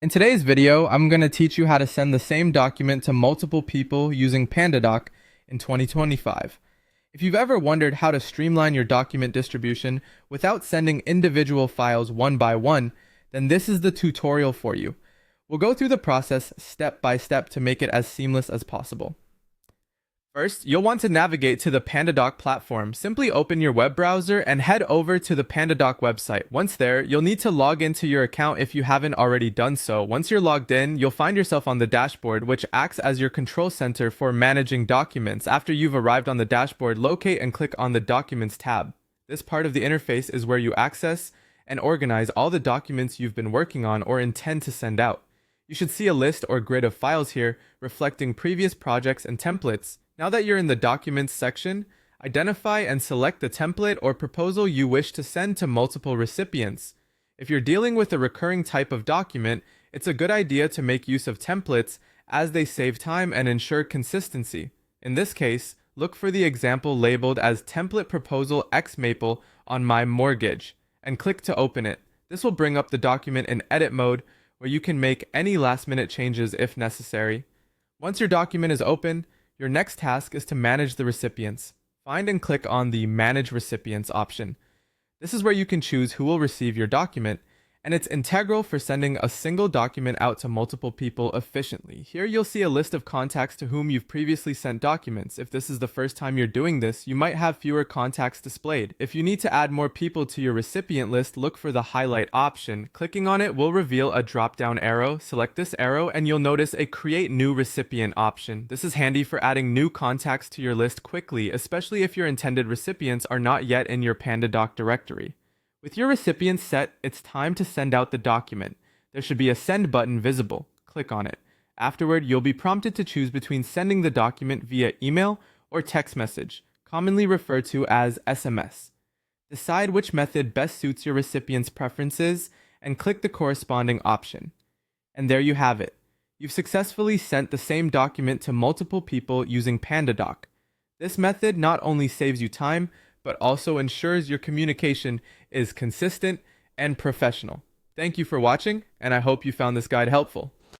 In today's video, I'm going to teach you how to send the same document to multiple people using Pandadoc in 2025. If you've ever wondered how to streamline your document distribution without sending individual files one by one, then this is the tutorial for you. We'll go through the process step by step to make it as seamless as possible. First, you'll want to navigate to the Pandadoc platform. Simply open your web browser and head over to the Pandadoc website. Once there, you'll need to log into your account if you haven't already done so. Once you're logged in, you'll find yourself on the dashboard, which acts as your control center for managing documents. After you've arrived on the dashboard, locate and click on the Documents tab. This part of the interface is where you access and organize all the documents you've been working on or intend to send out. You should see a list or grid of files here reflecting previous projects and templates. Now that you're in the Documents section, identify and select the template or proposal you wish to send to multiple recipients. If you're dealing with a recurring type of document, it's a good idea to make use of templates as they save time and ensure consistency. In this case, look for the example labeled as Template Proposal X Maple on My Mortgage and click to open it. This will bring up the document in edit mode where you can make any last-minute changes if necessary. Once your document is open, your next task is to manage the recipients. Find and click on the Manage Recipients option. This is where you can choose who will receive your document, and it's integral for sending a single document out to multiple people efficiently. Here you'll see a list of contacts to whom you've previously sent documents. If this is the first time you're doing this, you might have fewer contacts displayed. If you need to add more people to your recipient list, look for the Highlight option. Clicking on it will reveal a drop-down arrow. Select this arrow and you'll notice a Create New Recipient option. This is handy for adding new contacts to your list quickly, especially if your intended recipients are not yet in your Pandadoc directory. With your recipients set, it's time to send out the document. There should be a Send button visible. Click on it. Afterward, you'll be prompted to choose between sending the document via email or text message, commonly referred to as SMS. Decide which method best suits your recipient's preferences and click the corresponding option. And there you have it. You've successfully sent the same document to multiple people using Pandadoc. This method not only saves you time, but also ensures your communication is consistent and professional. Thank you for watching, and I hope you found this guide helpful.